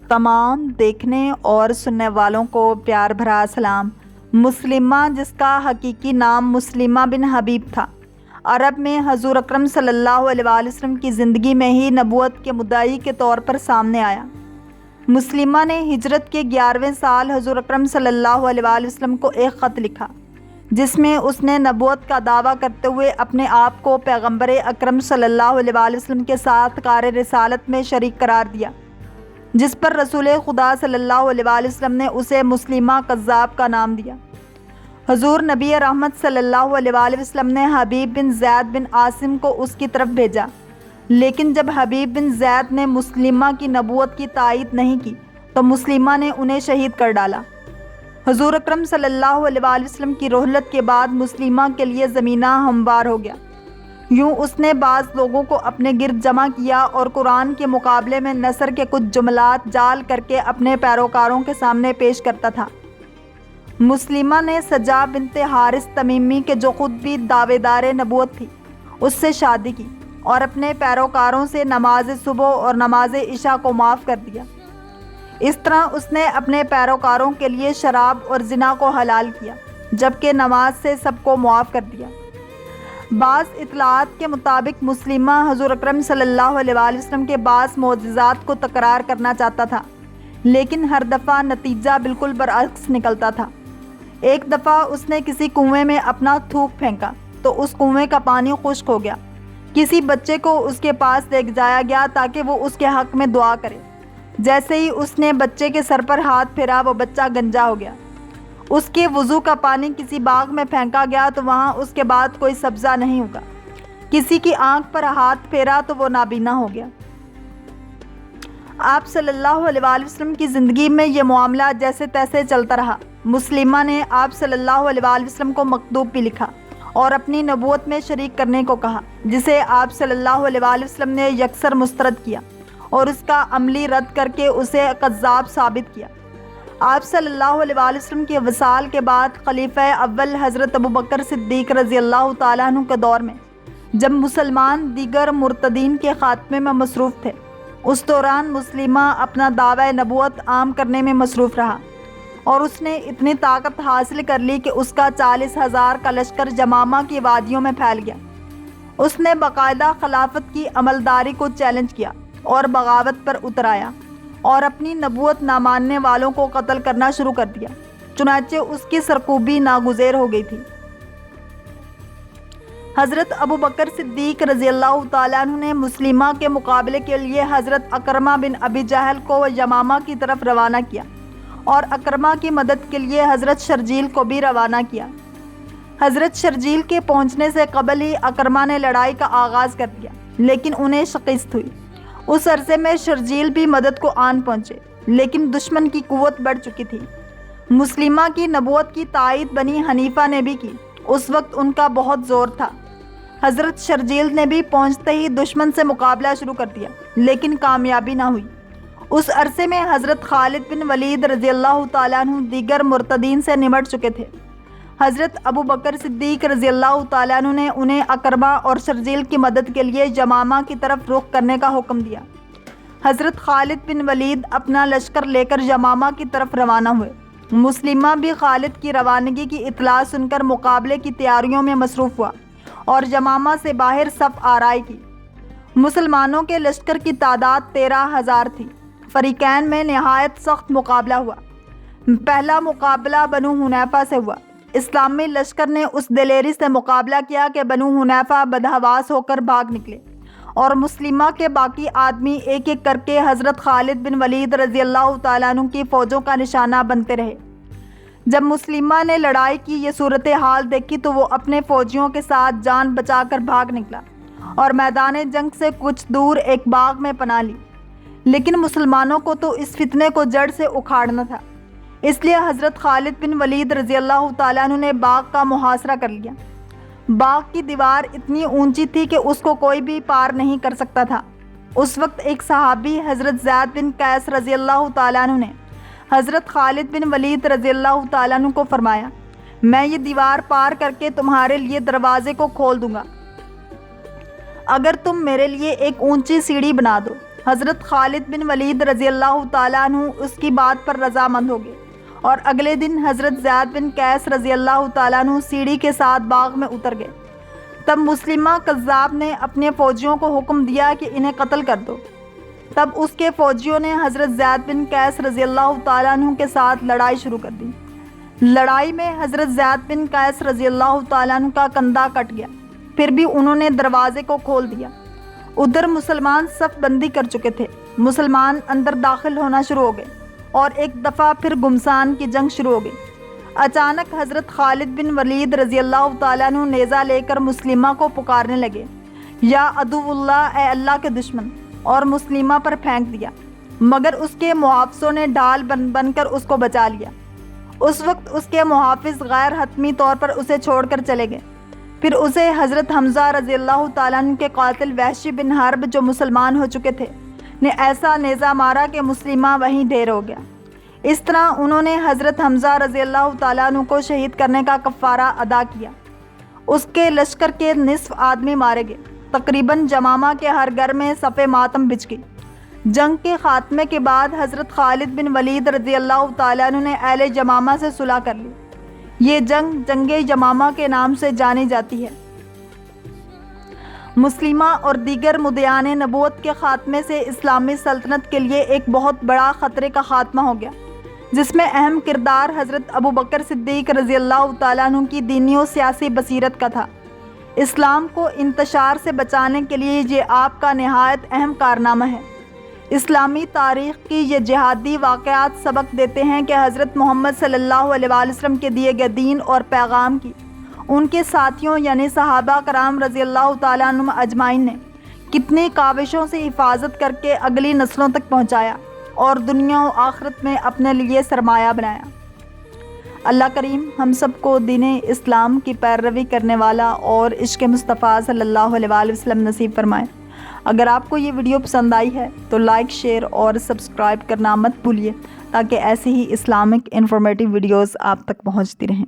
تمام دیکھنے اور سننے والوں کو پیار بھرا سلام۔ مسلمہ، جس کا حقیقی نام مسلمہ بن حبیب تھا، عرب میں حضور اکرم صلی اللہ علیہ وآلہ وسلم کی زندگی میں ہی نبوت کے مدعی کے طور پر سامنے آیا۔ مسلمہ نے ہجرت کے 11ویں سال حضور اکرم صلی اللہ علیہ وآلہ وسلم کو ایک خط لکھا، جس میں اس نے نبوت کا دعویٰ کرتے ہوئے اپنے آپ کو پیغمبر اکرم صلی اللہ علیہ وآلہ وسلم کے ساتھ کار رسالت میں شریک قرار دیا، جس پر رسول خدا صلی اللہ علیہ وآلہ وسلم نے اسے مسلمہ کذاب کا نام دیا۔ حضور نبی رحمت صلی اللہ علیہ وآلہ وسلم نے حبیب بن زید بن عاصم کو اس کی طرف بھیجا، لیکن جب حبیب بن زید نے مسلمہ کی نبوت کی تائید نہیں کی تو مسلمہ نے انہیں شہید کر ڈالا۔ حضور اکرم صلی اللہ علیہ وآلہ وسلم کی رحلت کے بعد مسلمہ کے لیے زمینہ ہموار ہو گیا۔ یوں اس نے بعض لوگوں کو اپنے گرد جمع کیا اور قرآن کے مقابلے میں نثر کے کچھ جملات جعل کر کے اپنے پیروکاروں کے سامنے پیش کرتا تھا۔ مسلمہ نے سجا بنت حارث تمیمی کے جو خود بھی دعوے دار نبوت تھی اس سے شادی کی اور اپنے پیروکاروں سے نماز صبح اور نماز عشاء کو معاف کر دیا۔ اس طرح اس نے اپنے پیروکاروں کے لیے شراب اور زنا کو حلال کیا، جبکہ نماز سے سب کو معاف کر دیا۔ بعض اطلاعات کے مطابق مسلمہ حضور اکرم صلی اللہ علیہ وآلہ وسلم کے بعض معجزات کو تکرار کرنا چاہتا تھا، لیکن ہر دفعہ نتیجہ بالکل برعکس نکلتا تھا۔ ایک دفعہ اس نے کسی کنویں میں اپنا تھوک پھینکا تو اس کنویں کا پانی خشک ہو گیا۔ کسی بچے کو اس کے پاس لے جایا گیا تاکہ وہ اس کے حق میں دعا کرے۔ جیسے ہی اس نے بچے کے سر پر ہاتھ پھیرا وہ بچہ گنجا ہو گیا۔ اس کے وضو کا پانی کسی باغ میں پھینکا گیا تو وہاں اس کے بعد کوئی سبزہ نہیں ہوگا۔ کسی کی آنکھ پر ہاتھ پھیرا تو وہ نابینا ہو گیا۔ آپ صلی اللہ علیہ وآلہ وسلم کی زندگی میں یہ معاملہ جیسے تیسے چلتا رہا۔ مسلمہ نے آپ صلی اللہ علیہ وآلہ وسلم کو مکتوب بھی لکھا اور اپنی نبوت میں شریک کرنے کو کہا، جسے آپ صلی اللہ علیہ وآلہ وسلم نے یکسر مسترد کیا اور اس کا عملی رد کر کے اسے کذاب ثابت کیا۔ آپ صلی اللہ علیہ وآلہ وسلم کے وصال کے بعد خلیفہ اول حضرت ابوبکر صدیق رضی اللہ تعالیٰ عنہ کے دور میں جب مسلمان دیگر مرتدین کے خاتمے میں مصروف تھے، اس دوران مسلمہ اپنا دعوی نبوت عام کرنے میں مصروف رہا اور اس نے اتنی طاقت حاصل کر لی کہ اس کا 40,000 کا لشکر یمامہ کی وادیوں میں پھیل گیا۔ اس نے باقاعدہ خلافت کی عملداری کو چیلنج کیا اور بغاوت پر اتر آیا اور اپنی نبوت نہ ماننے والوں کو قتل کرنا شروع کر دیا، چنانچہ اس کی سرکوبی ناگزیر ہو گئی تھی۔ حضرت ابوبکر صدیق رضی اللہ تعالیٰ عنہ نے مسلمہ کے مقابلے کے لیے حضرت اکرمہ بن ابی جہل کو یمامہ کی طرف روانہ کیا اور اکرمہ کی مدد کے لیے حضرت شرجیل کو بھی روانہ کیا۔ حضرت شرجیل کے پہنچنے سے قبل ہی اکرمہ نے لڑائی کا آغاز کر دیا، لیکن انہیں شکست ہوئی۔ اس عرصے میں شرجیل بھی مدد کو آن پہنچے، لیکن دشمن کی قوت بڑھ چکی تھی۔ مسلمہ کی نبوت کی تائید بنی حنیفہ نے بھی کی، اس وقت ان کا بہت زور تھا۔ حضرت شرجیل نے بھی پہنچتے ہی دشمن سے مقابلہ شروع کر دیا، لیکن کامیابی نہ ہوئی۔ اس عرصے میں حضرت خالد بن ولید رضی اللہ تعالیٰ عنہ دیگر مرتدین سے نمٹ چکے تھے۔ حضرت ابوبکر صدیق رضی اللہ تعالیٰ عنہ نے انہیں اکرمہ اور شرجیل کی مدد کے لیے یمامہ کی طرف رخ کرنے کا حکم دیا۔ حضرت خالد بن ولید اپنا لشکر لے کر یمامہ کی طرف روانہ ہوئے۔ مسلمہ بھی خالد کی روانگی کی اطلاع سن کر مقابلے کی تیاریوں میں مصروف ہوا اور یمامہ سے باہر صف آرائی کی۔ مسلمانوں کے لشکر کی تعداد 13,000 تھی۔ فریقین میں نہایت سخت مقابلہ ہوا۔ پہلا مقابلہ بنو حنیفہ سے ہوا۔ اسلامی لشکر نے اس دلیری سے مقابلہ کیا کہ بنو حنیفہ بدحواس ہو کر بھاگ نکلے اور مسلمہ کے باقی آدمی ایک ایک کر کے حضرت خالد بن ولید رضی اللہ تعالیٰ عنہ کی فوجوں کا نشانہ بنتے رہے۔ جب مسلمہ نے لڑائی کی یہ صورتحال دیکھی تو وہ اپنے فوجیوں کے ساتھ جان بچا کر بھاگ نکلا اور میدان جنگ سے کچھ دور ایک باغ میں پناہ لی، لیکن مسلمانوں کو تو اس فتنے کو جڑ سے اکھاڑنا تھا، اس لیے حضرت خالد بن ولید رضی اللہ تعالیٰ عنہ نے باغ کا محاصرہ کر لیا۔ باغ کی دیوار اتنی اونچی تھی کہ اس کو کوئی بھی پار نہیں کر سکتا تھا۔ اس وقت ایک صحابی حضرت زید بن قیس رضی اللہ تعالیٰ عنہ نے حضرت خالد بن ولید رضی اللہ تعالیٰ عنہ کو فرمایا، میں یہ دیوار پار کر کے تمہارے لیے دروازے کو کھول دوں گا اگر تم میرے لیے ایک اونچی سیڑھی بنا دو۔ حضرت خالد بن ولید رضی اللہ تعالیٰ عنہ اس کی بات پر رضامند ہو گئے اور اگلے دن حضرت زید بن قیس رضی اللہ تعالیٰ عنہ سیڑھی کے ساتھ باغ میں اتر گئے۔ تب مسلمہ کذاب نے اپنے فوجیوں کو حکم دیا کہ انہیں قتل کر دو۔ تب اس کے فوجیوں نے حضرت زید بن قیس رضی اللہ تعالیٰ عنہ کے ساتھ لڑائی شروع کر دی۔ لڑائی میں حضرت زید بن قیس رضی اللہ تعالیٰ عنہ کا کندھا کٹ گیا، پھر بھی انہوں نے دروازے کو کھول دیا۔ ادھر مسلمان صف بندی کر چکے تھے۔ مسلمان اندر داخل ہونا شروع ہو گئے اور ایک دفعہ پھر گمسان کی جنگ شروع ہو گئی۔ اچانک حضرت خالد بن ولید رضی اللہ تعالیٰ عنہ نیزہ لے کر مسلمہ کو پکارنے لگے، یا عدو اللہ، اے اللہ کے دشمن، اور مسلمہ پر پھینک دیا، مگر اس کے محافظوں نے ڈھال بن کر اس کو بچا لیا۔ اس وقت اس کے محافظ غیر حتمی طور پر اسے چھوڑ کر چلے گئے۔ پھر اسے حضرت حمزہ رضی اللہ تعالیٰ عنہ کے قاتل وحشی بن حرب، جو مسلمان ہو چکے تھے، نے ایسا نیزہ مارا کہ مسلمہ وہیں ڈھیر ہو گیا۔ اس طرح انہوں نے حضرت حمزہ رضی اللہ تعالیٰ عنہ کو شہید کرنے کا کفارہ ادا کیا۔ اس کے لشکر کے نصف آدمی مارے گئے۔ تقریباً یمامہ کے ہر گھر میں صف ماتم بچھ گئی۔ جنگ کے خاتمے کے بعد حضرت خالد بن ولید رضی اللہ تعالیٰ عنہ نے اہل یمامہ سے صلح کر لی۔ یہ جنگ یمامہ کے نام سے جانی جاتی ہے۔ مسلمہ اور دیگر مدعیان نبوت کے خاتمے سے اسلامی سلطنت کے لیے ایک بہت بڑا خطرے کا خاتمہ ہو گیا، جس میں اہم کردار حضرت ابوبکر صدیق رضی اللہ تعالیٰ عنہ کی دینی و سیاسی بصیرت کا تھا۔ اسلام کو انتشار سے بچانے کے لیے یہ آپ کا نہایت اہم کارنامہ ہے۔ اسلامی تاریخ کی یہ جہادی واقعات سبق دیتے ہیں کہ حضرت محمد صلی اللہ علیہ وسلم کے دیے گئے دین اور پیغام کی ان کے ساتھیوں یعنی صحابہ کرام رضی اللہ تعالیٰ عنہم اجمعین نے کتنی کاوشوں سے حفاظت کر کے اگلی نسلوں تک پہنچایا اور دنیا و آخرت میں اپنے لیے سرمایہ بنایا۔ اللہ کریم ہم سب کو دین اسلام کی پیروی کرنے والا اور عشق مصطفیٰ صلی اللہ علیہ وسلم نصیب فرمائے۔ اگر آپ کو یہ ویڈیو پسند آئی ہے تو لائک، شیئر اور سبسکرائب کرنا مت بھولیے، تاکہ ایسی ہی اسلامک انفارمیٹیو ویڈیوز آپ تک پہنچتی رہیں۔